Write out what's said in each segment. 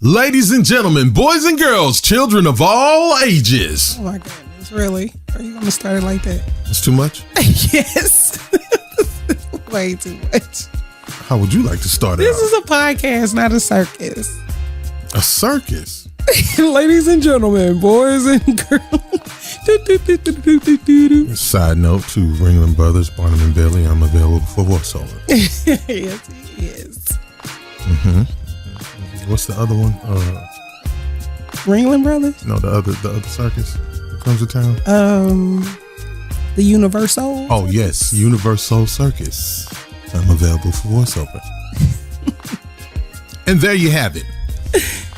Ladies and gentlemen, boys and girls, children of all ages. Oh my goodness, really? Are you going to start it like that? That's too much? Yes. Way too much. How would you like to start it This out? is a podcast, not a circus. A circus? Ladies and gentlemen, boys and girls. Side note to Ringling Brothers, Barnum and Bailey, I'm available for voiceover. Yes, he is. Mm-hmm. What's the other one? Ringling Brothers? No, the other circus that comes to town. The Universal? Oh, yes, Universal Circus. I'm available for voiceover. And there you have it.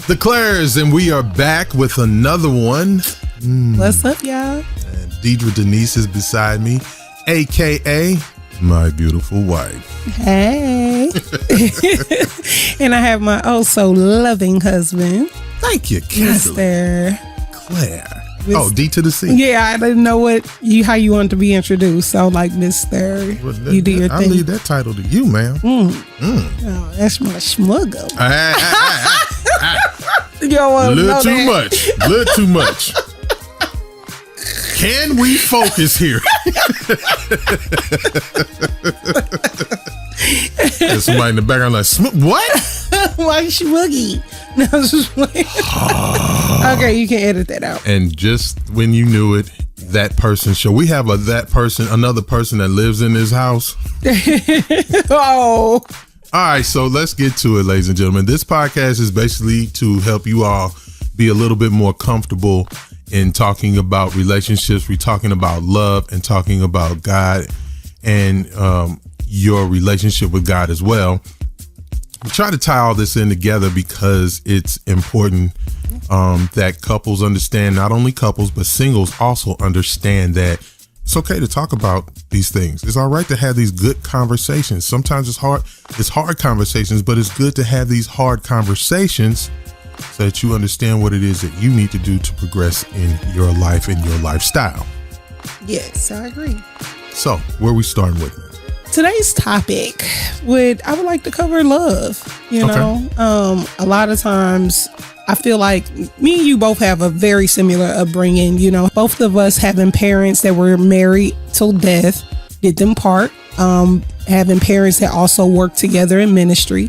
The Claires, and we are back with another one. What's up, y'all? And Deidra Deneise is beside me, a.k.a. my beautiful wife. Hey. And I have my so loving husband. Thank you, Kathleen. Mr. Claire. Oh, D2thaC. Yeah, I didn't know how you wanted to be introduced. So like Mr. Well, you do your I'll thing. leave that title to you, ma'am. Oh, that's my schmuggle. You don't A want to little know too that. much. A little too much. Can we focus here? There's somebody in the background like, what? Why schmuggy? No, I was just playing. Okay, you can edit that out. And just when you knew it, that person show. We have another person that lives in this house. Oh. All right, so let's get to it, ladies and gentlemen. This podcast is basically to help you all be a little bit more comfortable in talking about relationships. We're talking about love and talking about God and your relationship with God as well. We try to tie all this in together because it's important that couples understand, not only couples, but singles also understand that it's okay to talk about these things. It's all right to have these good conversations. Sometimes it's hard conversations, but it's good to have these hard conversations so that you understand what it is that you need to do to progress in your life and your lifestyle. Yes, I agree. So, where we starting with? Today's topic I would like to cover love. You know, a lot of times I feel like me and you both have a very similar upbringing. You know, both of us having parents that were married till death, did them part. Having parents that also worked together in ministry.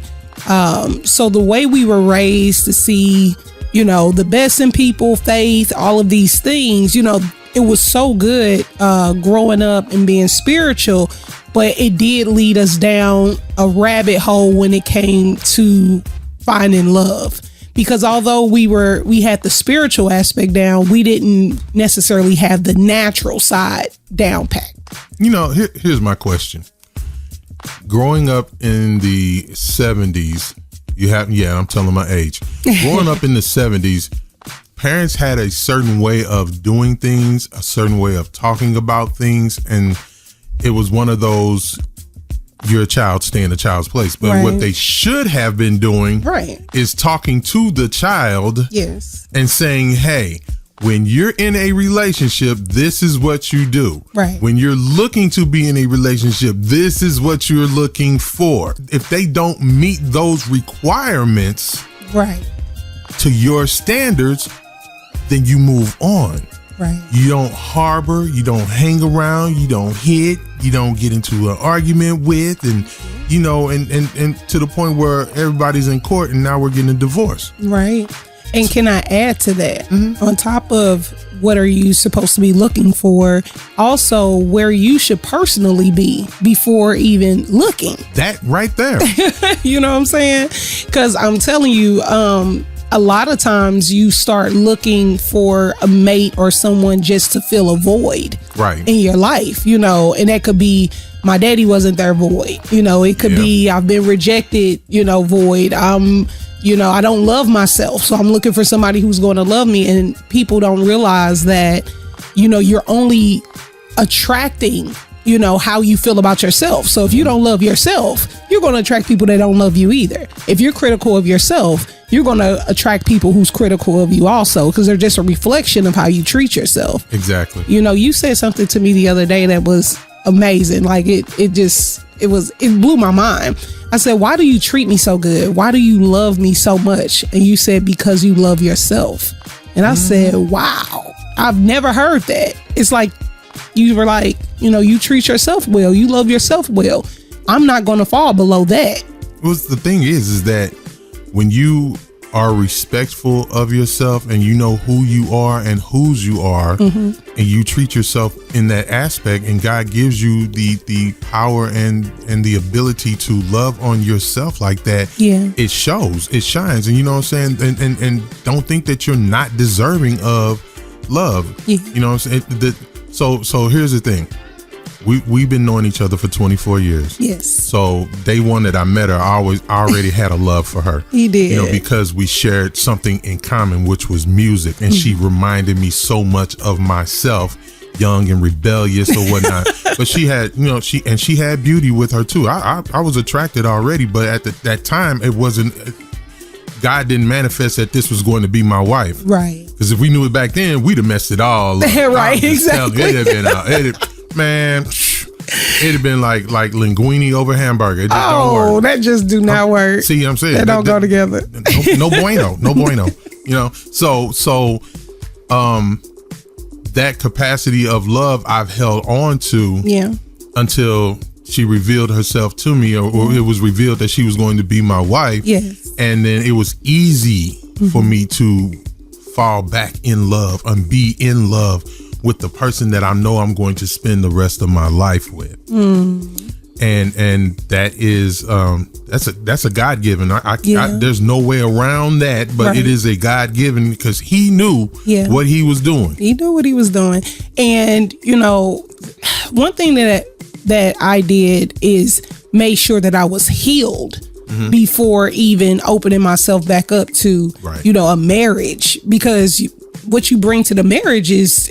So the way we were raised to see, you know, the best in people, faith, all of these things, you know, it was so good growing up and being spiritual. But it did lead us down a rabbit hole when it came to finding love. Because although we had the spiritual aspect down, we didn't necessarily have the natural side down packed. You know, here's my question. Growing up in the 70s, I'm telling my age. Growing up in the 70s, parents had a certain way of doing things, a certain way of talking about things, and it was one of those, you're a child, stay in a child's place. But what they should have been doing is talking to the child and saying, hey, when you're in a relationship, this is what you do. Right. When you're looking to be in a relationship, this is what you're looking for. If they don't meet those requirements to your standards, then you move on. Right. You don't harbor, you don't hang around, you don't hit, you don't get into an argument with, and you know, and to the point where everybody's in court and now we're getting a divorce. Right. And can I add to that? On top of what are you supposed to be looking for, also where you should personally be before even looking. That right there. You know what I'm saying? Because I'm telling you, a lot of times you start looking for a mate or someone just to fill a void in your life, you know, and that could be my daddy wasn't there void, you know, it could be I've been rejected, you know, void. You know, I don't love myself, so I'm looking for somebody who's going to love me. And people don't realize that, you know, you're only attracting, you know, how you feel about yourself. So if you don't love yourself, you're going to attract people that don't love you either. If you're critical of yourself, you're going to attract people who's critical of you also, because they're just a reflection of how you treat yourself. Exactly. You know, you said something to me the other day that was amazing. Like it blew my mind. I said, why do you treat me so good? Why do you love me so much? And you said, because you love yourself. And I said, wow, I've never heard that. It's like, you were like, you treat yourself well. You love yourself well. I'm not going to fall below that. Well, the thing is that when you are respectful of yourself and you know who you are and whose you are, and you treat yourself in that aspect, and God gives you the power and the ability to love on yourself like that, it shows, it shines. And you know what I'm saying? And don't think that you're not deserving of love. You know what I'm saying? So here's the thing. We've been knowing each other for 24 years. Yes. So day one that I met her, I already had a love for her. He did. Because we shared something in common, which was music. And she reminded me so much of myself, young and rebellious or whatnot. But she had, she had beauty with her too. I was attracted already, but at that time it wasn't, God didn't manifest that this was going to be my wife. Right. Because if we knew it back then, we'd have messed it all up. Right, exactly. It'd have been like linguine over hamburger. It just don't work. That just do not work. See what I'm saying? That don't go together. No bueno. No bueno. So that capacity of love I've held on to until she revealed herself to me, or it was revealed that she was going to be my wife. Yes. And then it was easy for me to fall back in love and be in love with the person that I know I'm going to spend the rest of my life with. And that is that's a God-given. There's no way around that, but it is a God-given, because he knew what he was doing. He knew what he was doing. And one thing that I did is make sure that I was healed before even opening myself back up to a marriage, because what you bring to the marriage is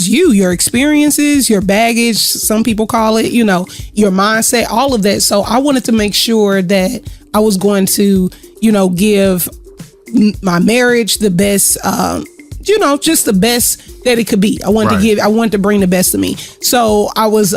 your experiences, your baggage, some people call it, your mindset, all of that. So I wanted to make sure that I was going to, give my marriage the best, just the best that it could be. I wanted to bring the best of me. So I was,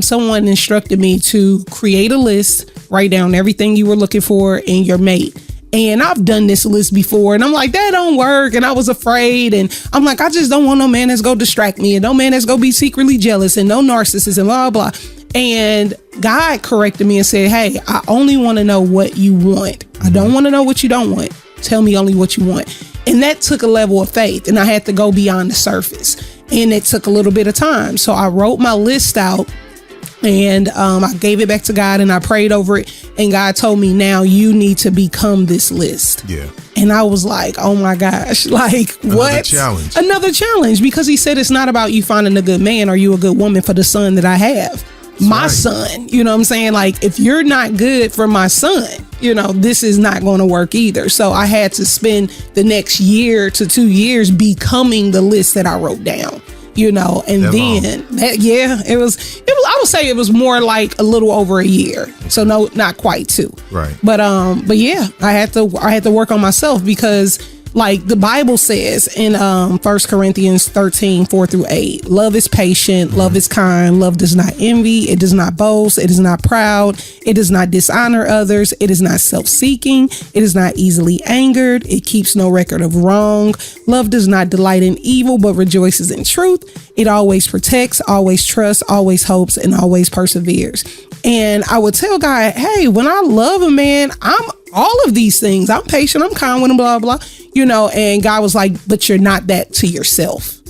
someone instructed me to create a list, write down everything you were looking for in your mate. And I've done this list before, and I'm like, that don't work. And I was afraid. And I'm like, I just don't want no man that's going to distract me, and no man that's going to be secretly jealous, and no narcissist, and blah, blah. And God corrected me and said, hey, I only want to know what you want. I don't want to know what you don't want. Tell me only what you want. And that took a level of faith, and I had to go beyond the surface. And it took a little bit of time. So I wrote my list out, and I gave it back to God, and I prayed over it. And God told me, now you need to become this list. Yeah. And I was like, oh my gosh, like what? Another challenge, because he said it's not about you finding a good man or you a good woman for the son that I have. My son, you know what I'm saying? Like, if you're not good for my son, this is not going to work either. So I had to spend the next year to 2 years becoming the list that I wrote down. And it was, I would say it was more like a little over a year. So no, not quite 2. Right. But yeah, I had to work on myself, because like the Bible says in 1 Corinthians 13:4-8, love is patient, love is kind, love does not envy, it does not boast, it is not proud, it does not dishonor others, it is not self-seeking, it is not easily angered, it keeps no record of wrong. Love does not delight in evil, but rejoices in truth. It always protects, always trusts, always hopes, and always perseveres. And I would tell God, hey, when I love a man, I'm all of these things. I'm patient, I'm kind with him, blah, blah, and God was like, but you're not that to yourself.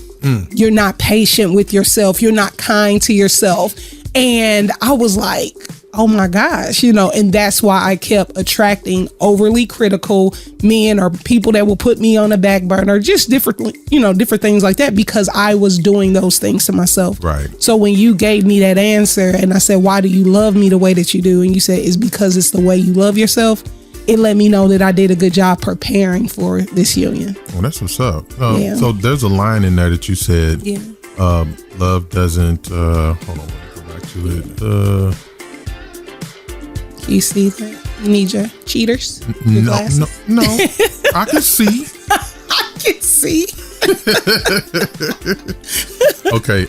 You're not patient with yourself. You're not kind to yourself. And I was like, oh my gosh, and that's why I kept attracting overly critical men or people that will put me on the back burner, just different things like that, because I was doing those things to myself. Right. So when you gave me that answer and I said, why do you love me the way that you do? And you said, it's because it's the way you love yourself. It let me know that I did a good job preparing for this union. Well, that's what's up. So there's a line in there that you said, love doesn't, hold on, let me go back to it. You see that? You need your cheaters? Your no, I can see. I can see. Okay.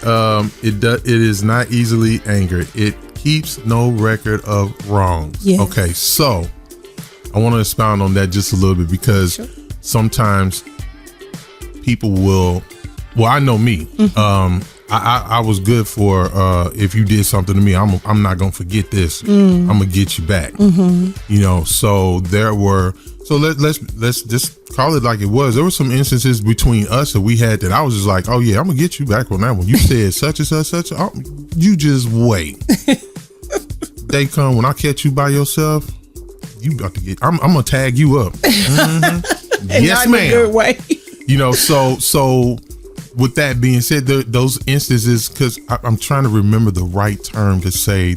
It is not easily angered. It keeps no record of wrongs. Yes. Okay, so I want to expound on that just a little bit because sometimes people will. Well, I know me. I was good for if you did something to me, I'm not gonna forget this. I'm gonna get you back. You know, so there were. So let's just call it like it was. There were some instances between us that we had that I was just like, oh yeah, I'm gonna get you back on that one. You said such and such. Oh, you just wait. They come when I catch you by yourself. You about to get. I'm gonna tag you up. Yes, ma'am. Good way. You know, so with that being said, those instances, because I'm trying to remember the right term to say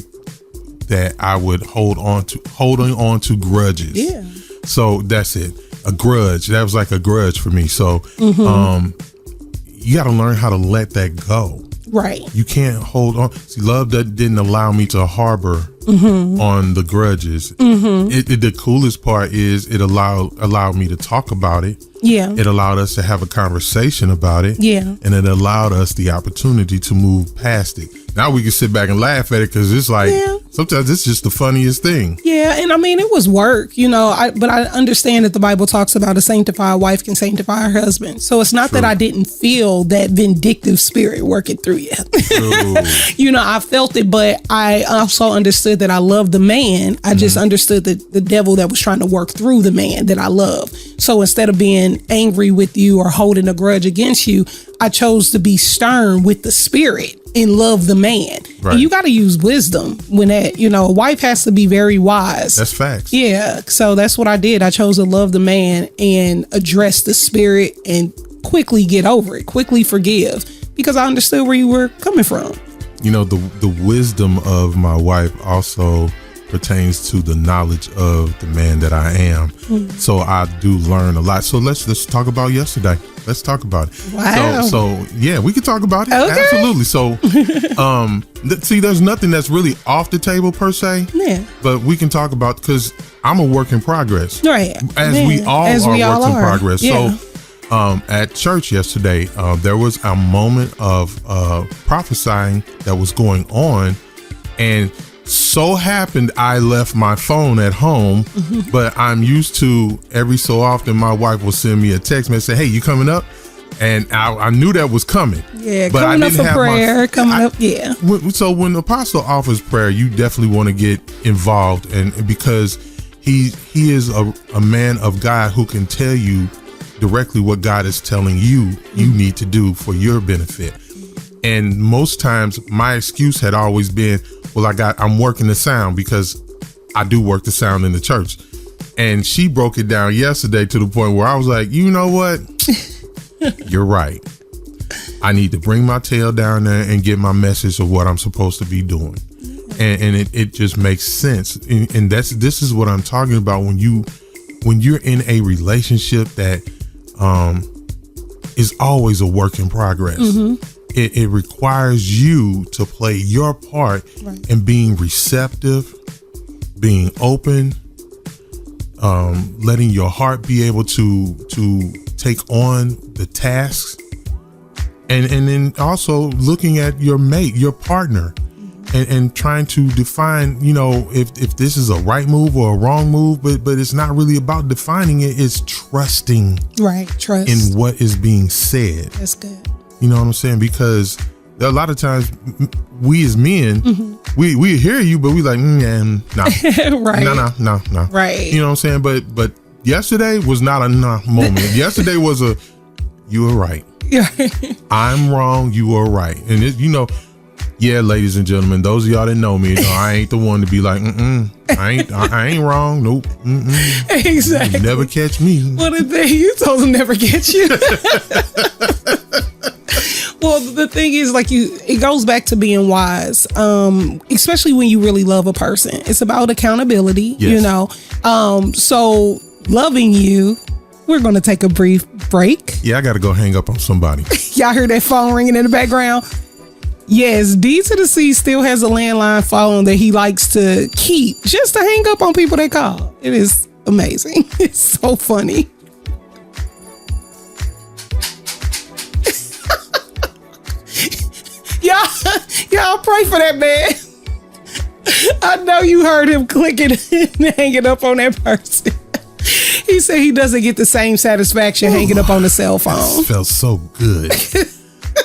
that I would holding on to grudges. Yeah. So that's it. A grudge. That was like a grudge for me. So you got to learn how to let that go. Right. You can't hold on. See, love didn't allow me to harbor on the grudges. The coolest part is it allowed me to talk about it. Yeah. It allowed us to have a conversation about it. Yeah. And it allowed us the opportunity to move past it. Now we can sit back and laugh at it because it's like sometimes it's just the funniest thing. Yeah, and I mean it was work, you know. But I understand that the Bible talks about a sanctified wife can sanctify her husband. So it's not that I didn't feel that vindictive spirit working through you. You know, I felt it, but I also understood that I loved the man. I just understood the devil that was trying to work through the man that I love. So instead of being angry with you or holding a grudge against you, I chose to be stern with the spirit and love the man. Right. And you got to use wisdom when that, you know, a wife has to be very wise. That's facts. Yeah. So that's what I did. I chose to love the man and address the spirit and quickly get over it, quickly forgive, because I understood where you were coming from. You know, the wisdom of my wife also pertains to the knowledge of the man that I am. So I do learn a lot. So let's talk about yesterday. Let's talk about it. Wow. So yeah, we can talk about it. Okay. Absolutely. So, see, there's nothing that's really off the table per se. Yeah. But we can talk about, because I'm a work in progress. Right. As we all are works in progress. Yeah. So, at church yesterday, there was a moment of prophesying that was going on, and so happened I left my phone at home, but I'm used to every so often my wife will send me a text message, say, hey, you coming up? And I knew that was coming. Yeah, but coming I up didn't for have prayer, yeah. So when the apostle offers prayer, you definitely want to get involved, and because he is a man of God who can tell you directly what God is telling you need to do for your benefit. And most times my excuse had always been, well, I'm working the sound, because I do work the sound in the church. And she broke it down yesterday to the point where I was like, you know what? You're right. I need to bring my tail down there and get my message of what I'm supposed to be doing. And it just makes sense. And this is what I'm talking about when you're in a relationship that is always a work in progress. It requires you to play your part in being receptive, being open, letting your heart be able to take on the tasks, and then also looking at your mate, your partner, and trying to define, you know, if this is a right move or a wrong move, but it's not really about defining it. It's trusting trust in what is being said. That's good. You know what I'm saying? Because there are a lot of times we as men, we hear you, but we like, no. No. Right. You know what I'm saying? But yesterday was not a nah moment. Yesterday was a, you were right. I'm wrong. You are right. And it, you know, yeah, ladies and gentlemen, those of y'all that know me, you know, I ain't the one to be like, I ain't wrong. Nope. Exactly. You never catch me. Well, the thing you told them never catch you. Well, the thing is, like, it goes back to being wise, especially when you really love a person. It's about accountability, you know. So loving you, we're going to take a brief break. Yeah, I got to go hang up on somebody. Y'all heard that phone ringing in the background? Yes, D2thaC still has a landline phone that he likes to keep just to hang up on people that call. It is amazing. It's so funny. Y'all pray for that man. I know you heard him clicking and hanging up on that person. He said he doesn't get the same satisfaction hanging up on the cell phone. That felt so good.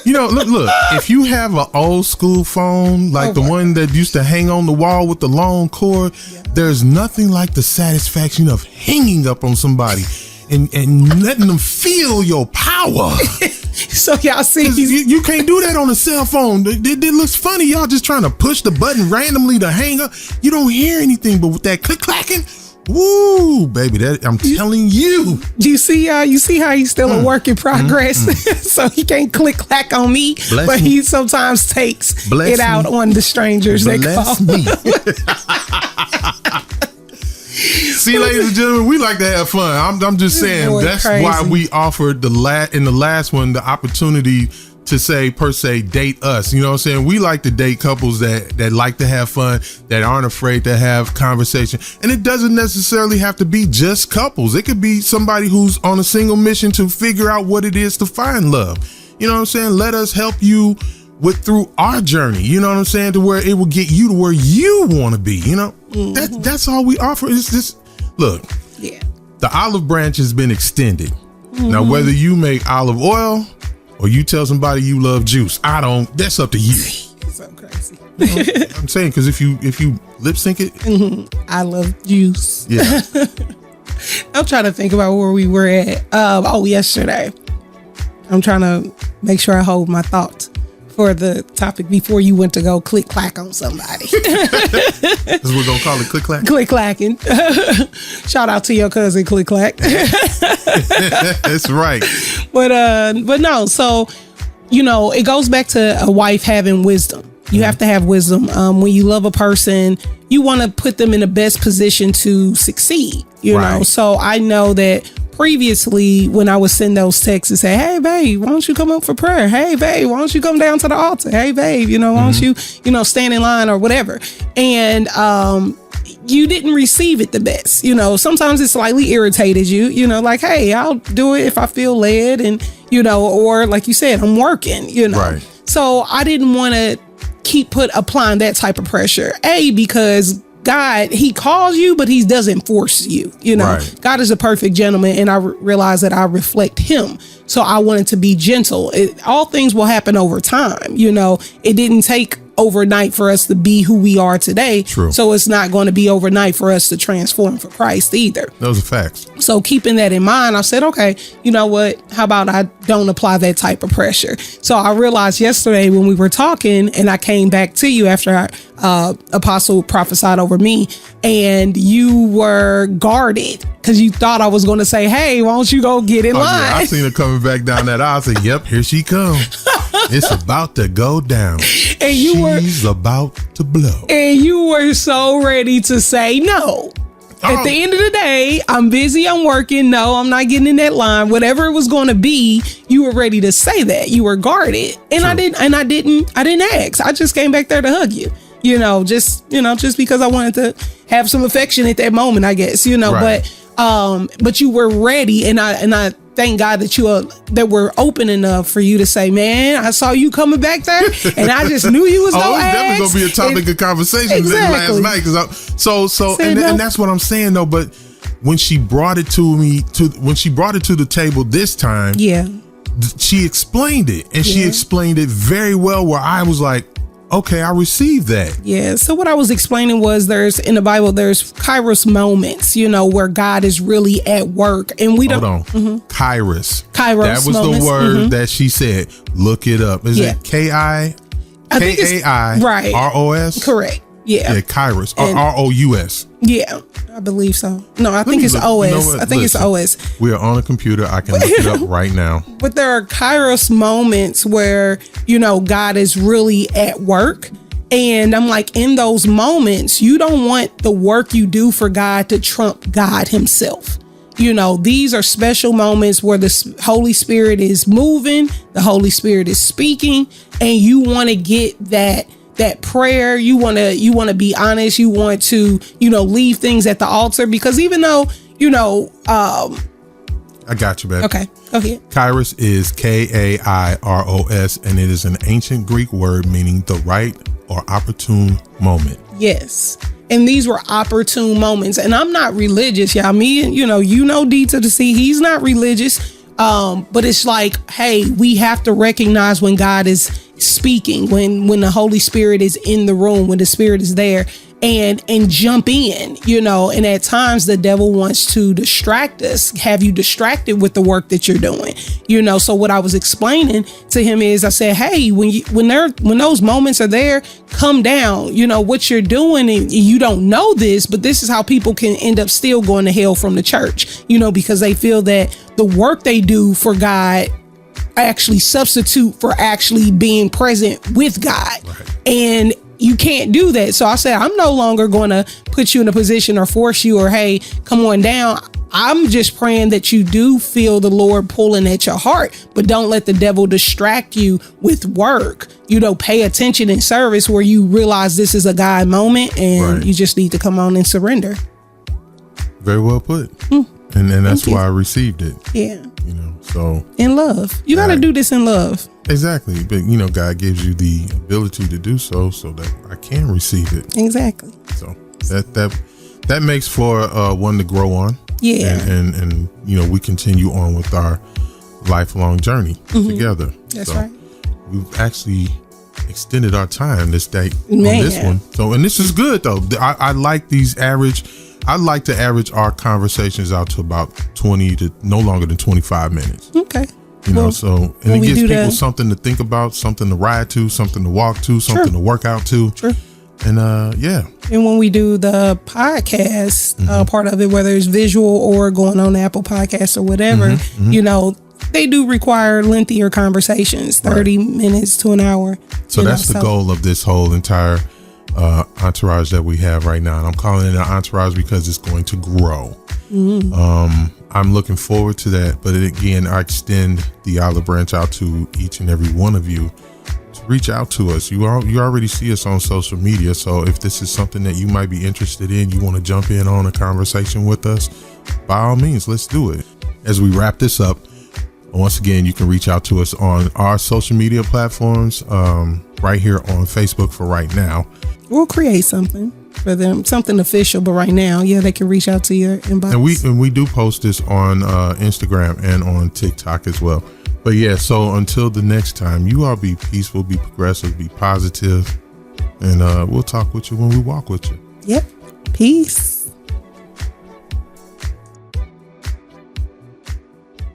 You know, look, if you have an old school phone, like the one that used to hang on the wall with the long cord, there's nothing like the satisfaction of hanging up on somebody and letting them feel your power. So y'all see, you can't do that on a cell phone. It looks funny. Y'all just trying to push the button randomly to hang up. You don't hear anything, but with that click clacking, woo, baby, that I'm telling you. You see how he's still a work in progress. So he can't click clack on me, but he sometimes takes it out on the strangers that call. See, ladies and gentlemen, we like to have fun. I'm just saying that's crazy. Why we offered in the last one the opportunity to say, per se, date us. You know what I'm saying? We like to date couples that like to have fun, that aren't afraid to have conversation. And it doesn't necessarily have to be just couples. It could be somebody who's on a single mission to figure out what it is to find love. You know what I'm saying? Let us help you through our journey. You know what I'm saying? To where it will get you to where you want to be. You know, that's all we offer. It's just, look, the olive branch has been extended. Now, whether you make olive oil or you tell somebody you love juice, that's up to you. So crazy. You know, I'm saying, because if you lip sync it, I love juice. Yeah. I'm trying to think about where we were at. Yesterday. I'm trying to make sure I hold my thoughts for the topic before you went to go click clack on somebody. That's what we're gonna call it, click clack. Click clacking. Shout out to your cousin, click clack. That's right. But no. So, you know, it goes back to a wife having wisdom. You have to have wisdom. When you love a person, you want to put them in the best position to succeed. You know, so I know that. Previously, when I would send those texts and say, hey, babe, why don't you come up for prayer? Hey, babe, why don't you come down to the altar? Hey, babe, why don't you, stand in line or whatever. And you didn't receive it the best. Sometimes it slightly irritated you, like, hey, I'll do it if I feel led. And, or like you said, I'm working, Right. So I didn't want to keep applying that type of pressure. Because God, he calls you, but he doesn't force you. Right. God is a perfect gentleman, and I realize that I reflect him. So I wanted to be gentle. All things will happen over time. It didn't take overnight for us to be who we are today. True. So it's not going to be overnight for us to transform for Christ either. Those are facts. So keeping that in mind, I said, okay, you know what? How about I don't apply that type of pressure? So I realized yesterday when we were talking, and I came back to you after Apostle prophesied over me, and you were guarded because you thought I was going to say, hey, why don't you go get in line? Yeah, I seen her coming back down that aisle. I said, yep, here she comes. It's about to go down. And she's about to blow. And you were so ready to say no. At the end of the day, I'm busy, I'm working. No, I'm not getting in that line. Whatever it was going to be, you were ready to say that. You were guarded. And True. I didn't ask. I just came back there to hug you. Just because I wanted to have some affection at that moment, I guess, right. But you were ready, and I thank God that we're open enough for you to say, man, I saw you coming back there, and I just knew you was gonna ask. Definitely gonna be a topic of conversation last night. And that's what I'm saying though. But when she brought it to me, when she brought it to the table this time, she explained it, and she explained it very well. Where I was like, okay, I received that. Yeah. So what I was explaining was in the Bible, there's Kairos moments, where God is really at work, and we don't. Hold on. Kairos. Kairos. That was moments. the word that she said. Look it up. Is it K-I? K-A-I? Right. R-O-S? Correct. Yeah. Yeah, Kairos. Or R-O-U-S. Yeah, I believe so. No, I think it's OS. I think it's OS. We are on a computer. I can look it up right now. But there are Kairos moments where, God is really at work. And I'm like, in those moments, you don't want the work you do for God to trump God himself. These are special moments where the Holy Spirit is moving, the Holy Spirit is speaking, and you want to get that prayer. You want to be honest. You want to, leave things at the altar, because even though, I got you, babe. Okay, go ahead. Kairos is K-A-I-R-O-S, and it is an ancient Greek word meaning the right or opportune moment. Yes. And these were opportune moments. And I'm not religious, y'all. Me and, D2thaC, he's not religious. But it's like, hey, we have to recognize when God is speaking, when the Holy Spirit is in the room, when the Spirit is there, and jump in, and at times the devil wants to distract us, have you distracted with the work that you're doing, so what I was explaining to him is I said, hey, when those moments are there, come down, what you're doing, and you don't know this, but this is how people can end up still going to hell from the church, because they feel that the work they do for God actually substitute for actually being present with God. Right. And you can't do that. So I said, I'm no longer going to put you in a position or force you or, hey, come on down. I'm just praying that you do feel the Lord pulling at your heart, but don't let the devil distract you with work. Pay attention in service where you realize this is a God moment and you just need to come on and surrender. Very well put. And that's why I received it. Yeah. So in love, you got to do this in love. Exactly. But, God gives you the ability to do so that I can receive it. Exactly. So that makes for one to grow on. Yeah. And we continue on with our lifelong journey together. That's right. We've actually extended our time this day on this one. So, and this is good though. I like these I like to average our conversations out to about 20 to no longer than 25 minutes. Okay. And it gives people something to think about, something to ride to, something to walk to, something to work out to. True. And And when we do the podcast part of it, whether it's visual or going on Apple Podcasts or whatever, they do require lengthier conversations, 30 minutes to an hour. So that's the goal of this whole entire entourage that we have right now. And I'm calling it an entourage because it's going to grow. I'm looking forward to that. But again, I extend the olive branch out to each and every one of you to reach out to us. You already see us on social media. So if this is something that you might be interested in, you want to jump in on a conversation with us, by all means, let's do it. As we wrap this up, once again, you can reach out to us on our social media platforms, right here on Facebook for right now. We'll create something for them, something official, but right now, they can reach out to your inbox. And we do post this on Instagram and on TikTok as well. But so until the next time, you all be peaceful, be progressive, be positive, and we'll talk with you when we walk with you. Yep. Peace.